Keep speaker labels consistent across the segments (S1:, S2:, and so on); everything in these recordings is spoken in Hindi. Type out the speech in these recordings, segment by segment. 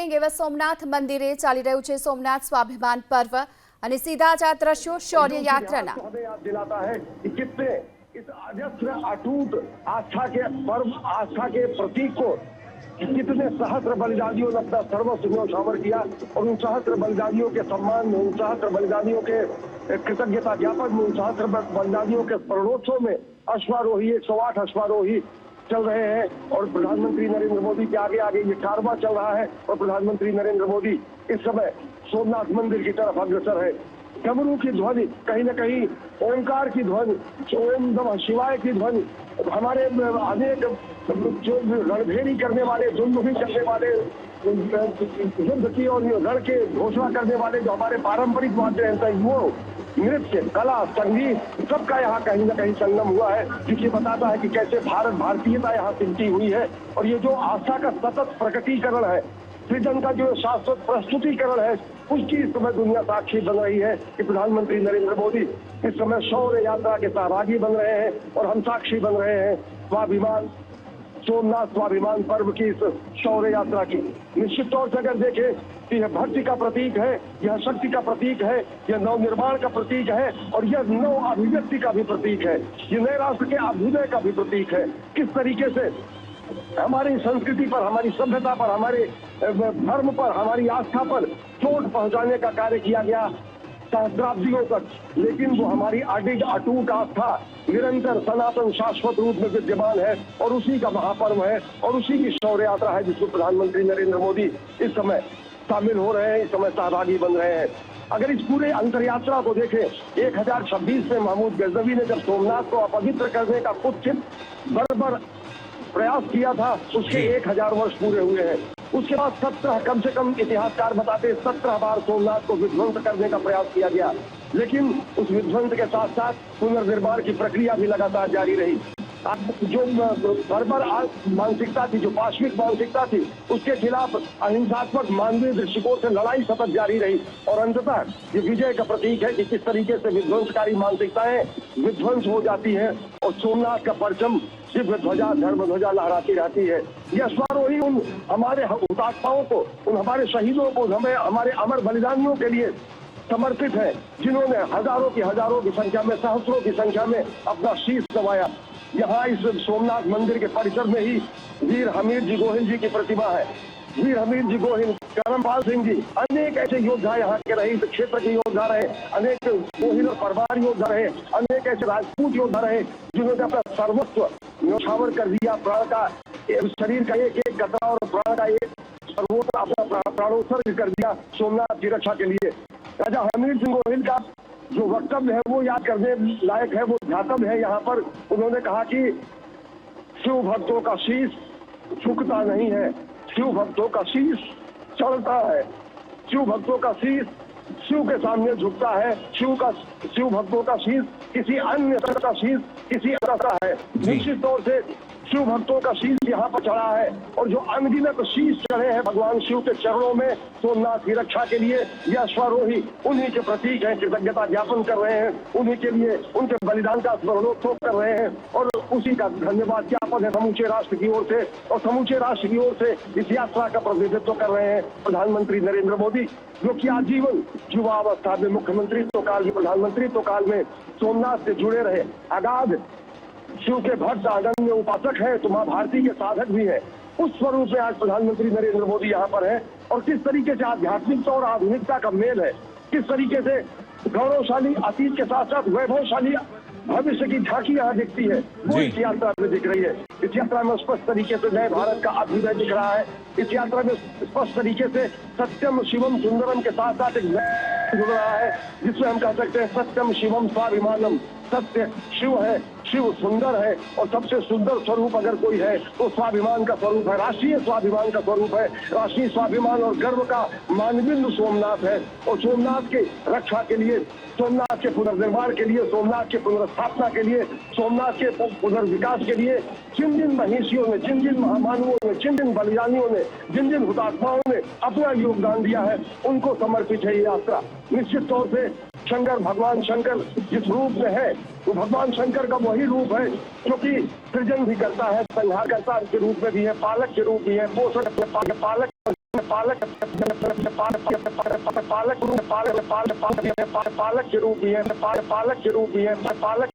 S1: देखेंगे वह सोमनाथ मंदिरे ચાલી રહ્યું છે સોમનાથ સ્વાભિમાન પર્વ અને સીધા જ આ દ્રશ્યો शौर्य यात्रा
S2: हमें याद दिलाता है कि कितने इस अजस्र अटूट आस्था के पर्व, आस्था के प्रतीक को कितने सहस्त्र बलिदानियों ने अपना सर्वस्व न्यौछावर किया और उन सहस्त्र बलिदानियों के सम्मान में, उन सहस्त्र बलिदानियों के कृतज्ञता ज्ञापन में, उन सहस्त्र बलिदानियों के स्मरणोत्सव में अश्वारोही 108 अश्वारोही चल रहे हैं और प्रधानमंत्री नरेंद्र मोदी के आगे आगे ये कारवां चल रहा है और प्रधानमंत्री नरेंद्र मोदी इस समय सोमनाथ मंदिर की तरफ अग्रसर है। डमरू की ध्वनि, कहीं न कहीं ओंकार की ध्वनि, ओम नमः शिवाय की ध्वनि, हमारे अनेक जो रणभेरी करने वाले, दुंदुभी करने वाले, युद्ध की और रण के घोषणा करने वाले जो हमारे पारंपरिक वाद्य यंत्र, वो नृत्य, कला, संगीत, सबका यहाँ कहीं न कहीं संगम हुआ है, जिससे बताता है कि कैसे भारतीयता यहाँ सिमटी हुई है। और ये जो आस्था का सतत प्रकटीकरण है, सृजन का जो शाश्वत प्रस्तुतिकरण है, उसकी इस समय दुनिया साक्षी बन रही है कि प्रधानमंत्री नरेंद्र मोदी इस समय शौर्य यात्रा के सहभागी बन रहे हैं और हम साक्षी बन रहे हैं स्वाभिमान, सोमनाथ स्वाभिमान पर्व की इस शौर्य यात्रा की। निश्चित तौर से अगर देखें तो यह भक्ति का प्रतीक है, यह शक्ति का प्रतीक है, यह नवनिर्माण का प्रतीक है और यह नव अभिव्यक्ति का भी प्रतीक है, ये नए राष्ट्र के अभ्युदय का भी प्रतीक है। किस तरीके से हमारी संस्कृति पर, हमारी सभ्यता पर, हमारे धर्म पर, हमारी आस्था पर चोट पहुंचाने का कार्य किया गया सहस्राब्दियों तक, लेकिन वो हमारी अडिग अटूट आस्था निरंतर सनातन शाश्वत रूप में विद्यमान है और उसी का महापर्व है और उसी की शौर्य यात्रा है जिसमें प्रधानमंत्री नरेंद्र मोदी इस समय शामिल हो रहे हैं, इस समय सहभागी बन रहे हैं। अगर इस पूरे अंतर यात्रा को देखें, 1026 में महमूद गजनवी ने जब सोमनाथ को अपवित्र करने का कुत्सित बर्बर प्रयास किया था, उसके 1000 वर्ष पूरे हुए हैं। उसके बाद 17, कम से कम इतिहासकार बताते 17 बार सोमनाथ को विध्वंस करने का प्रयास किया गया, लेकिन उस विध्वंस के साथ साथ पुनर्निर्माण की प्रक्रिया भी लगातार जारी रही। जो बर्बर मानसिकता थी, जो पाश्विक मानसिकता थी, उसके खिलाफ अहिंसात्मक मानवीय दृष्टिकोण से लड़ाई सतत जारी रही और अंततः ये विजय का प्रतीक है कि किस तरीके से विध्वंसकारी मानसिकताएं विध्वंस हो जाती है और सोमनाथ का परचम दिव्य ध्वजा, धर्म ध्वजा लहराती रहती है। ये अश्वारोही उन हमारे हुतात्माओं को, उन हमारे शहीदों को, हमारे अमर बलिदानियों के लिए समर्पित है, जिन्होंने हजारों की संख्या में, सहस्रों की संख्या में अपना शीश दबाया। यहाँ इस सोमनाथ मंदिर के परिसर में ही वीर हमीर जी गोहिल जी की प्रतिमा है। वीर हमीर जी गोहिल, करमपाल सिंह जी, अनेक ऐसे योद्धा यहाँ के रहे, क्षेत्र के योद्धा रहे, अनेक गोहिल परवार योद्धा रहे, अनेक ऐसे राजपूत योद्धा रहे, जिन्होंने अपना सर्वस्व न्यौछावर कर दिया, प्राण का, शरीर का एक एक कतरा और प्राण का एक सर्वोत्तम अपना प्राणोत्सर्ग कर दिया सोमनाथ की रक्षा के लिए। राजा हमीर सिंह गोहिल का जो वक्तव्य है वो याद करने लायक है, वो ध्यातव्य है। यहाँ पर उन्होंने कहा कि शिव भक्तों का शीश झुकता नहीं है, शिव भक्तों का शीश चढ़ता है, शिव भक्तों का शीश शिव के सामने झुकता है, शिव भक्तों का शीश किसी अन्य का शीश किसी अन्य का है। निश्चित तौर से शिव भक्तों का शीश यहाँ पर चढ़ा है और जो अनगिनत शीश चढ़े हैं भगवान शिव के चरणों में सोमनाथ की रक्षा के लिए, यह अश्वारोही उन्हीं के प्रतीक हैं, कृतज्ञता ज्ञापन कर रहे हैं, उन्हीं के लिए उनके बलिदान का स्मरणोत्सव कर रहे हैं और उसी का धन्यवाद ज्ञापन है समूचे राष्ट्र की ओर से। और समूचे राष्ट्र की ओर से इस यात्रा का प्रतिनिधित्व कर रहे हैं प्रधानमंत्री नरेंद्र मोदी, जो कि आजीवन युवावस्था में, मुख्यमंत्रित्व काल में, प्रधानमंत्रित्व काल में सोमनाथ से जुड़े रहे, अगाध शिव के भक्त, अनन्य उपासक है, तो मां भारती के साधक भी है। उस स्वरूप में आज प्रधानमंत्री नरेंद्र मोदी यहाँ पर है और किस तरीके से आध्यात्मिकता और आधुनिकता का मेल है, किस तरीके से गौरवशाली अतीत के साथ साथ वैभवशाली भविष्य की झांकी यहाँ दिखती है, वो इस यात्रा में दिख रही है। इस यात्रा में स्पष्ट तरीके से नए भारत का अभ्युदय दिख रहा है। इस यात्रा में स्पष्ट तरीके से सत्यम शिवम सुंदरम के साथ साथ एक जुड़ रहा है, जिसमें हम कह सकते हैं सत्यम शिवम स्वाभिमानम। सत्य शिव है, शिव सुंदर है और सबसे सुंदर स्वरूप अगर कोई है तो स्वाभिमान का स्वरूप है, राष्ट्रीय स्वाभिमान का स्वरूप है। राष्ट्रीय स्वाभिमान और गर्व का मानबिंदु सोमनाथ है और सोमनाथ के रक्षा के लिए, सोमनाथ के पुनर्निर्माण के लिए, सोमनाथ के पुनर्स्थापना के लिए, सोमनाथ के पुनर्विकास के लिए जिन जिन महिषियों ने, जिन जिन महामानवों ने, जिन जिन बलिदानियों ने, जिन जिन हुतात्माओं ने अपना योगदान दिया है, उनको समर्पित है ये यात्रा। निश्चित तौर से शंकर, भगवान शंकर जिस रूप में है, तो भगवान शंकर का वही रूप है जो कि सृजन भी करता है, संहार करता के रूप में भी है, पालक के रूप भी है, पोषण पालक पालक के रूप में पालक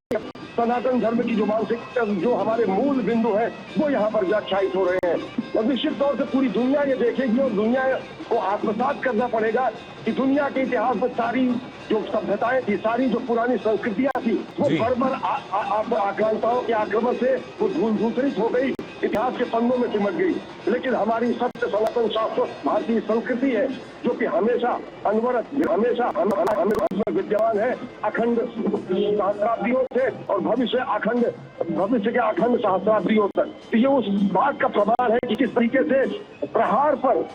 S2: सनातन धर्म की जो मानसिक जो हमारे मूल बिंदु है वो यहाँ पर व्याख्यायित हो रहे हैं। और निश्चित तौर से पूरी दुनिया ये देखेगी और दुनिया को आत्मसात करना पड़ेगा कि दुनिया के इतिहास में सारी जो सभ्यताएं थी, सारी जो पुरानी संस्कृतियां थी, वो बर्बर आक्रांताओं के आक्रमण से वो धूसरित हो गई, इतिहास के पन्नों में सिमट गई। लेकिन हमारी सत्य सनातन शाश्वत भारतीय संस्कृति है जो कि हमेशा अनवरत, हमेशा हमें विद्यमान है, अखंड सहस्राब्दियों से और भविष्य के अखंड सहस्राब्दियों तक। तो ये उस बात का प्रमाण है कि किस तरीके से प्रहार पर,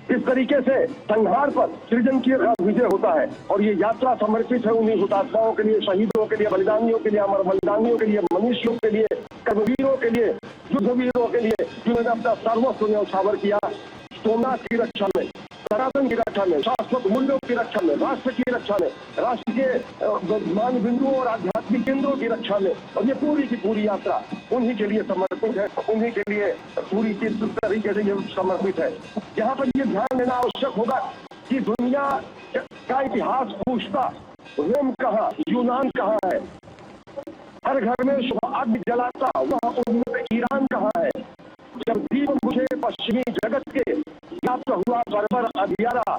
S2: किस तरीके से संहार पर सृजन की विजय होता है। और ये यात्रा समर्पित है उन्हीं हुतात्माओं के लिए, शहीदों के लिए, बलिदानियों के लिए, अमर बलिदानियों के लिए, मनुष्यों के लिए, कर्मवीरों के लिए, युद्धवीरों के लिए, जिन्होंने अपना सर्वस्व न्यौछावर किया सोमनाथ की रक्षा में, सनातन की रक्षा में, शाश्वत मूल्यों की रक्षा में, राष्ट्र की रक्षा में, राष्ट्र के मान बिंदुओं और आध्यात्मिक केंद्रों की रक्षा में। और ये पूरी की पूरी यात्रा उन्हीं के लिए समर्पित है, उन्हीं के लिए पूरी तरीके से ये समर्पित है। यहाँ पर ये ध्यान देना आवश्यक होगा कि दुनिया का इतिहास पूछता रोम कहाँ, यूनान कहाँ है, हर घर में आग जलाता वहाँ उन्नत ईरान कहाँ है, जब दीप मुझे पश्चिमी जगत के व्याप्त हुआ बर्बर अंधियारा,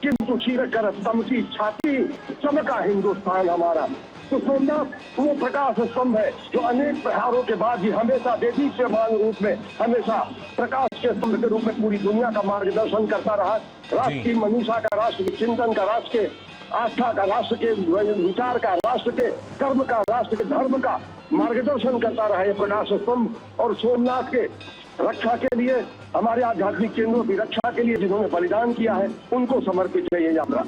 S2: किंतु चीर कर स्तंभ की छाती चमका हिंदुस्तान हमारा। तो सोमनाथ वो प्रकाश स्तंभ है जो अनेक प्रहारों के बाद भी हमेशा देदीप्यमान रूप में, हमेशा प्रकाश के स्तंभ के रूप में पूरी दुनिया का मार्गदर्शन करता रहा। राष्ट्र की मनीषा का, राष्ट्र के चिंतन का, राष्ट्र के आस्था का, राष्ट्र के विचार का, राष्ट्र के कर्म का, राष्ट्र के धर्म का मार्गदर्शन करता रहा ये प्रकाश स्तंभ। और सोमनाथ के रक्षा के लिए, हमारे आध्यात्मिक केंद्रों की रक्षा के लिए जिन्होंने बलिदान किया है, उनको समर्पित है ये यात्रा।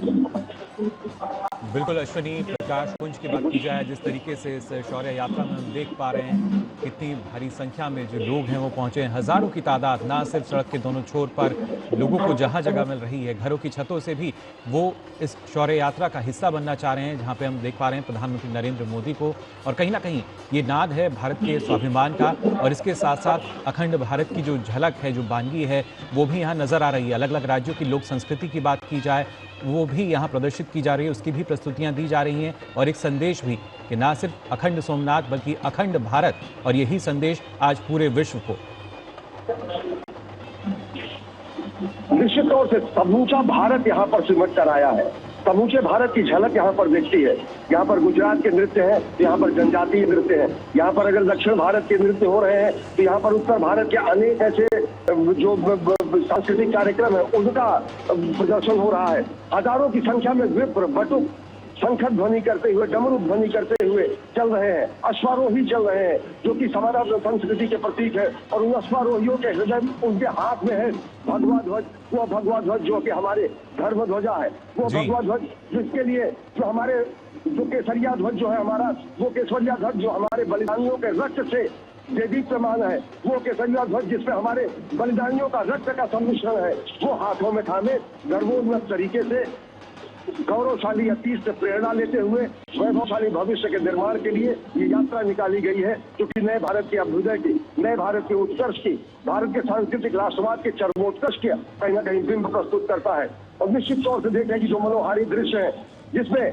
S3: बिल्कुल अश्विनी, प्रकाश पुंज की बात की जाए, जिस तरीके से इस शौर्य यात्रा में हम देख पा रहे हैं कितनी भारी संख्या में जो लोग हैं वो पहुंचे हैं, हजारों की तादाद, ना सिर्फ सड़क के दोनों छोर पर लोगों को जहां जगह मिल रही है, घरों की छतों से भी वो इस शौर्य यात्रा का हिस्सा बनना चाह रहे हैं, जहां पे हम देख पा रहे हैं प्रधानमंत्री नरेंद्र मोदी को। और कहीं ना कहीं ये नाद है भारत के स्वाभिमान का, और इसके साथ साथ अखंड भारत की जो झलक है, जो बानगी है, वो भी यहाँ नजर आ रही है। अलग अलग राज्यों की लोक संस्कृति की बात की जाए, वो भी यहाँ प्रदर्शित की जा रही है, उसकी भी प्रस्तुतियां दी जा रही हैं, और एक संदेश भी कि ना सिर्फ अखंड सोमनाथ बल्कि अखंड भारत, और यही संदेश आज पूरे विश्व को।
S2: निश्चित तौर से समूचा भारत यहाँ पर सिमट कर आया है, समूचे भारत की झलक यहाँ पर दिखती है। यहाँ पर गुजरात के नृत्य हैं, यहाँ पर जनजातीय नृत्य हैं, यहाँ पर अगर दक्षिण भारत के नृत्य हो रहे हैं तो यहाँ पर उत्तर भारत के अनेक ऐसे जो सांस्कृतिक कार्यक्रम है उनका प्रदर्शन हो रहा है। हजारों की संख्या में विप्र बटुक शंख ध्वनि करते हुए, डमरू ध्वनि करते हुए चल रहे हैं, अश्वारोही चल रहे हैं जो कि हमारा संस्कृति के प्रतीक है। और उन अश्वारोहियों के हृदय, उनके हाथ में है भगवा ध्वज, वो भगवा ध्वज जो कि हमारे धर्म ध्वजा है, वो भगवा ध्वज जिसके लिए जो हमारे जो केसरिया ध्वज जो है हमारा, वो केसरिया ध्वज जो हमारे बलिदानियों के रक्त से देदीप्यमान है, वो केसरिया ध्वज जिसमें हमारे बलिदानियों का रक्त का सम्मिश्रण है, वो हाथों में थामे गर्वोन्नत तरीके से गौरवशाली अतीत से प्रेरणा लेते हुए वैभवशाली भविष्य के निर्माण के लिए ये यात्रा निकाली गई है, जो कि नए भारत के अभ्युदय की, नए भारत के उत्कर्ष की, भारत के सांस्कृतिक राष्ट्रवाद के चरमोत्कर्ष के कहीं ना कहीं बिंब प्रस्तुत करता है। और निश्चित तौर से देखें कि जो मनोहारी दृश्य है जिसमें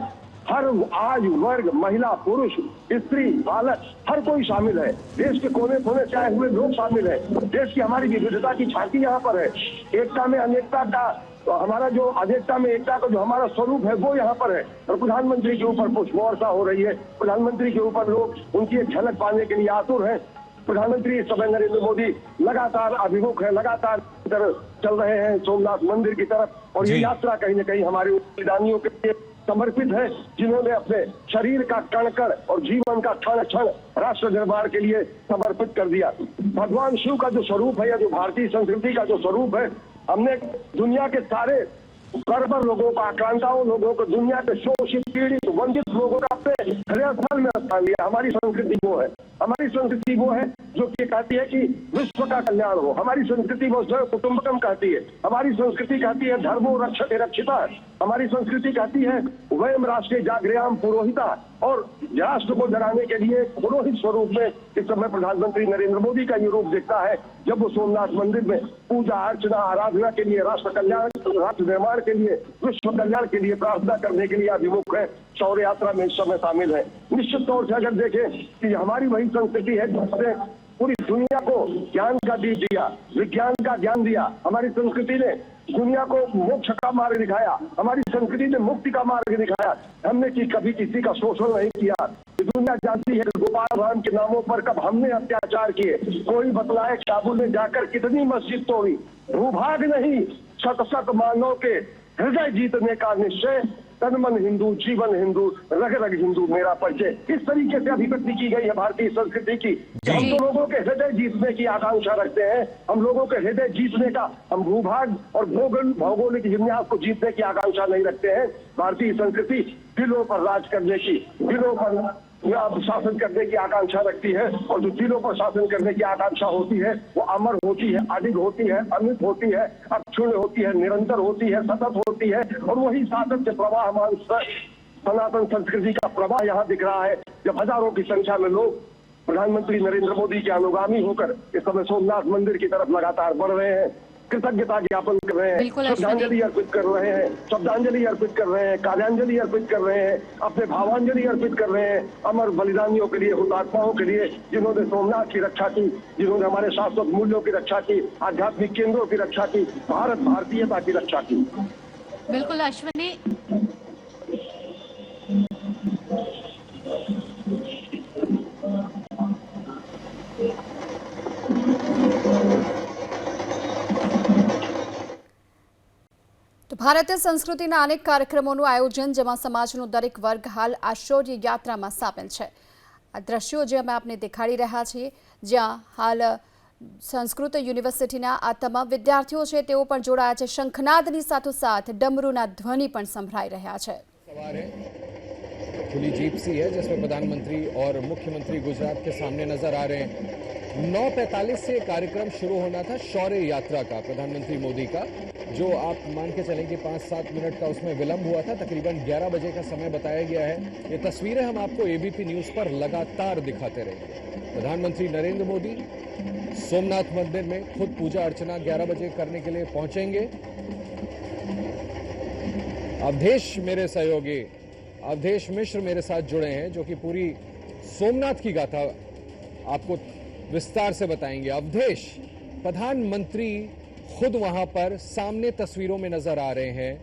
S2: हर आयु वर्ग, महिला, पुरुष, स्त्री, बालक, हर कोई शामिल है, देश के कोने कोने से आए हुए लोग शामिल है। देश की हमारी विविधता की झांकी यहाँ पर है, एकता में अनेकता का, तो हमारा जो अनेकता में एकता का जो हमारा स्वरूप है वो यहाँ पर है। और प्रधानमंत्री के ऊपर पुष्प वर्षा हो रही है, प्रधानमंत्री के ऊपर लोग उनकी एक झलक पाने के लिए आतुर हैं। प्रधानमंत्री इस समय नरेंद्र मोदी लगातार अभिमुख है, लगातार चल रहे हैं सोमनाथ मंदिर की तरफ, और ये यात्रा कहीं न कहीं हमारे बलिदानियों के लिए समर्पित है, जिन्होंने अपने शरीर का कण कण और जीवन का क्षण क्षण राष्ट्र निर्माण के लिए समर्पित कर दिया। भगवान शिव का जो स्वरूप है या जो भारतीय संस्कृति का जो स्वरूप है, हमने दुनिया के सारे बर्बर लोगों का, आक्रांताओं लोगों को, दुनिया के शोषित, पीड़ित, वंचित लोगों का अपने हृदय स्थल में स्थान लिया। हमारी संस्कृति वो है, हमारी संस्कृति वो है जो कि कहती है कि विश्व का कल्याण हो। हमारी संस्कृति वो कुटुंबकम कहती है, हमारी संस्कृति कहती है धर्मो रक्षते रक्षिता, हमारी संस्कृति कहती है वयम राष्ट्रीय जागृयाम पुरोहिता और राष्ट्र को जगाने के लिए पुरोहित स्वरूप में इस समय प्रधानमंत्री नरेंद्र मोदी का ये रूप दिखता है, जब वो सोमनाथ मंदिर में पूजा अर्चना आराधना के लिए, राष्ट्र कल्याण, राष्ट्र निर्माण के लिए, विश्व कल्याण के लिए प्रार्थना करने के लिए अभिमुख है, शौर्य यात्रा में इस समय शामिल है। निश्चित तौर से अगर देखें कि हमारी वही संस्कृति है जिसने पूरी दुनिया को ज्ञान का दीप दिया, विज्ञान का ज्ञान दिया। हमारी संस्कृति ने दुनिया को मोक्ष का मार्ग दिखाया, हमारी संस्कृति ने मुक्ति का मार्ग दिखाया। हमने कभी किसी का शोषण नहीं किया। दुनिया जानती है गोपाल राम के नामों पर कब हमने अत्याचार किए। कोई बतलाए काबुल में जाकर कितनी मस्जिद तोड़ी। भूभाग नहीं, शत शत मानव के हृदय जीतने का निश्चय, तन मन हिंदू, जीवन हिंदू, रग रग हिंदू मेरा परिचय। इस तरीके से अभिव्यक्ति की गई है भारतीय संस्कृति की। हम तो लोगों के हृदय जीतने की आकांक्षा रखते हैं। हम लोगों के हृदय जीतने का, हम भूभाग और भौगोलिक विन्यास को जीतने की आकांक्षा नहीं रखते हैं। भारतीय संस्कृति दिलों पर राज करने की, दिलों पर शासन करने की आकांक्षा रखती है, और जो दिलों पर शासन करने की आकांक्षा होती है वो अमर होती है, अडिग होती है, अमित होती है, अक्षुण्ण होती है, निरंतर होती है, सतत होती है। और वही सातत्य प्रवाहमान सनातन संस्कृति का प्रवाह यहाँ दिख रहा है, जब हजारों की संख्या में लोग प्रधानमंत्री नरेंद्र मोदी के अनुगामी होकर इस समय सोमनाथ मंदिर की तरफ लगातार बढ़ रहे हैं, कृतज्ञता ज्ञापन कर रहे हैं, श्रद्धांजलि अर्पित कर रहे हैं, शब्दांजलि अर्पित कर रहे हैं, कार्यांजलि अर्पित कर रहे हैं, अपने भावांजलि अर्पित कर रहे हैं अमर बलिदानियों के लिए, हुतात्माओं के लिए, जिन्होंने सोमनाथ की रक्षा की, जिन्होंने हमारे शाश्वत मूल्यों की रक्षा की, आध्यात्मिक केंद्रों की रक्षा की, भारतीयता की रक्षा की।
S4: बिल्कुल अश्विनी,
S1: તો ભારતીય સંસ્કૃતિના અનેક કાર્યક્રમોનું આયોજન, જેમાં સમાજનો દરેક વર્ગ હાલ આ શૌર્ય યાત્રામાં સામેલ છે। આ દ્રશ્યો જે અમે આપને દેખાડી રહ્યા છીએ, જ્યાં હાલ સંસ્કૃત યુનિવર્સિટીના આ તમામ વિદ્યાર્થીઓ છે તેઓ પણ જોડાયા છે। શંખનાદની સાથોસાથ डमरूना ध्वनि પણ સંભળાઈ રહ્યા છે।
S5: खुली जीप सी है जिसमें प्रधानमंत्री और मुख्यमंत्री गुजरात के सामने नजर आ रहे हैं। 9:45 से कार्यक्रम शुरू होना था शौर्य यात्रा का, प्रधानमंत्री मोदी का, जो आप मान के चलें कि 5-7 मिनट का उसमें विलंब हुआ था। तकरीबन 11 बजे का समय बताया गया है। ये तस्वीरें हम आपको एबीपी न्यूज पर लगातार दिखाते रहेंगे। प्रधानमंत्री नरेंद्र मोदी सोमनाथ मंदिर में खुद पूजा अर्चना 11 बजे करने के लिए पहुंचेंगे। अवधेश मेरे सहयोगी अवधेश मिश्र मेरे साथ जुड़े हैं, जो कि पूरी सोमनाथ की गाथा आपको विस्तार से बताएंगे। अवधेश, प्रधानमंत्री खुद वहां पर सामने तस्वीरों में नजर आ रहे हैं,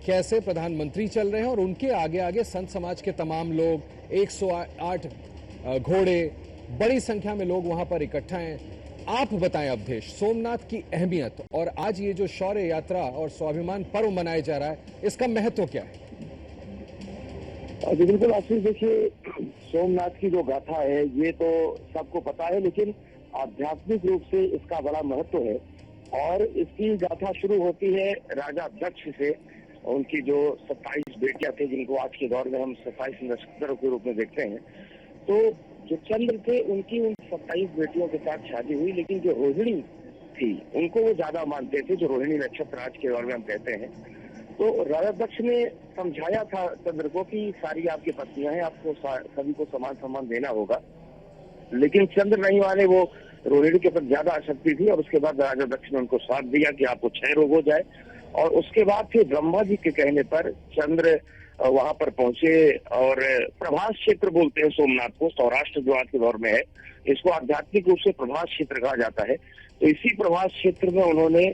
S5: कैसे प्रधानमंत्री चल रहे हैं और उनके आगे आगे संत समाज के तमाम लोग, 108 घोड़े, बड़ी संख्या में लोग वहां पर इकट्ठा हैं। आप बताएं अवधेश, सोमनाथ की अहमियत और आज ये जो शौर्य यात्रा और स्वाभिमान पर्व मनाया जा रहा है, इसका महत्व क्या है?
S6: जी बिल्कुल आशीष, देखिए सोमनाथ की जो गाथा है ये तो सबको पता है, लेकिन आध्यात्मिक रूप से इसका बड़ा महत्व है। और इसकी गाथा शुरू होती है राजा दक्ष से। उनकी जो 27 बेटियां थे, जिनको आज के दौर में हम 27 नक्षत्रों के रूप में देखते हैं, तो जो चंद्र थे उनकी उन 27 बेटियों के साथ शादी हुई, लेकिन जो रोहिणी थी उनको वो ज्यादा मानते थे, जो रोहिणी नक्षत्र आज के दौर में हम कहते हैं। तो राजा दक्ष ने समझाया था चंद्र को कि सारी आपकी पत्नियां हैं, आपको सभी को समान सम्मान देना होगा, लेकिन चंद्र नहीं माने। वो रोहिणी के प्रति ज्यादा आसक्ति थी, और उसके बाद राजा दक्ष ने उनको साथ दिया कि आपको क्षय रोग हो जाए। और उसके बाद फिर ब्रह्मा जी के कहने पर चंद्र वहां पर पहुंचे, और प्रभास क्षेत्र बोलते हैं सोमनाथ को, सौराष्ट्र जो आज के दौर में है, इसको आध्यात्मिक रूप से प्रभास क्षेत्र कहा जाता है। तो इसी प्रभास क्षेत्र में उन्होंने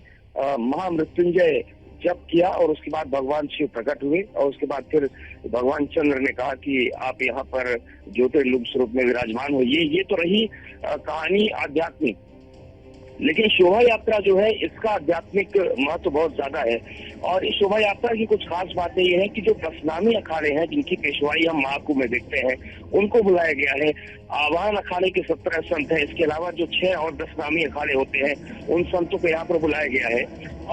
S6: महामृत्युंजय जप किया, और उसके बाद भगवान शिव प्रकट हुए, और उसके बाद फिर भगवान चंद्र ने कहा कि आप यहाँ पर ज्योतिर्लिंग स्वरूप में विराजमान होइए। ये तो रही कहानी आध्यात्मिक, लेकिन शोभा यात्रा जो है इसका आध्यात्मिक महत्व बहुत ज्यादा है। और इस शोभा यात्रा की कुछ खास बातें ये है कि जो 10 नामी अखाड़े हैं, जिनकी पेशवाई हम महाकुंभ में देखते हैं, उनको बुलाया गया है। आवाहन अखाड़े के 17 संत हैं, इसके अलावा जो 6 और 10 नामी अखाड़े होते हैं, उन संतों को यहाँ पर बुलाया गया है।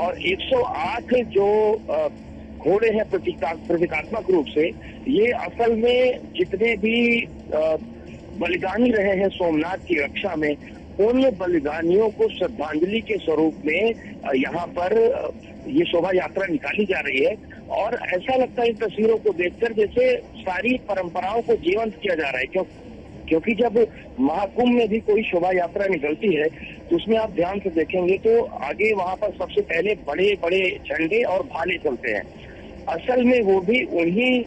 S6: और 108 जो घोड़े हैं प्रतीकात्मक रूप से, ये असल में जितने भी बलिदानी रहे हैं सोमनाथ की रक्षा में, उन बलिदानियों को श्रद्धांजलि के स्वरूप में यहाँ पर ये शोभा यात्रा निकाली जा रही है। और ऐसा लगता है इन तस्वीरों को देखकर जैसे सारी परंपराओं को जीवंत किया जा रहा है, क्योंकि जब महाकुंभ में भी कोई शोभा यात्रा निकलती है तो उसमें आप ध्यान से देखेंगे तो आगे वहां पर सबसे पहले बड़े बड़े झंडे और भाले चलते हैं। असल में वो भी उन्हीं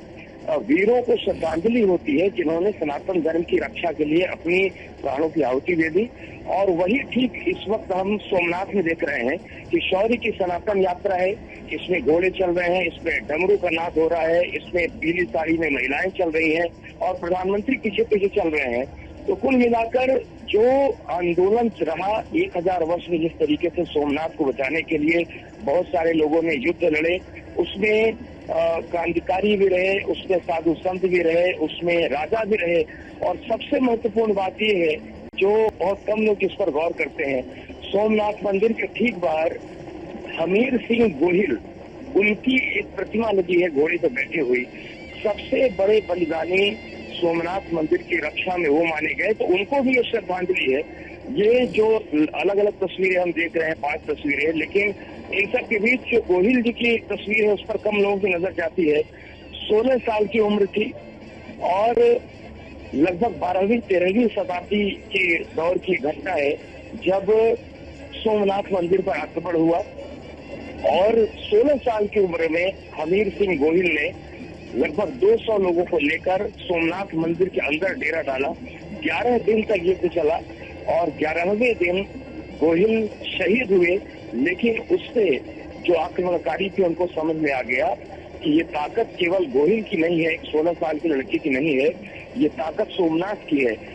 S6: वीरों को श्रद्धांजलि होती है जिन्होंने सनातन धर्म की रक्षा के लिए अपनी प्राणों की आहुति दे दी। और वही ठीक इस वक्त हम सोमनाथ में देख रहे हैं कि शौर्य की सनातन यात्रा है। इसमें घोड़े चल रहे हैं, इसमें डमरू का नाद हो रहा है, इसमें पीली साड़ी में महिलाएं चल रही हैं और प्रधानमंत्री पीछे पीछे चल रहे हैं। तो कुल मिलाकर जो आंदोलन रहा 1000 वर्ष में, जिस तरीके से सोमनाथ को बचाने के लिए बहुत सारे लोगों ने युद्ध लड़े, उसमें क्रांतिकारी भी रहे, उसमें साधु संत भी रहे, उसमें राजा भी रहे। और सबसे महत्वपूर्ण बात यह है जो बहुत कम लोग इस पर गौर करते हैं, सोमनाथ मंदिर के ठीक बाहर हमीर सिंह गोहिल, उनकी एक प्रतिमा लगी है घोड़े पर बैठी हुई। सबसे बड़े बलिदानी सोमनाथ मंदिर की रक्षा में वो माने गए, तो उनको भी ये श्रद्धांजलि है। ये जो अलग अलग तस्वीरें हम देख रहे हैं, 5 तस्वीरें, लेकिन इन सब के बीच जो गोहिल जी की तस्वीर है उस पर कम लोगों की नजर जाती है। 16 साल की उम्र थी और लगभग 12वीं-13वीं शताब्दी के दौर की घटना है जब सोमनाथ मंदिर पर आक्रमण हुआ और 16 साल की उम्र में हमीर सिंह गोहिल ने लगभग 200 लोगों को लेकर सोमनाथ मंदिर के अंदर डेरा डाला। 11 दिन तक युद्ध चला और 11वें दिन गोहिल शहीद हुए। लेकिन उससे जो आक्रमणकारी थे उनको समझ में आ गया कि ये ताकत केवल गोहिल की नहीं है, एक 16 साल की लड़की की नहीं है, ये ताकत सोमनाथ की है।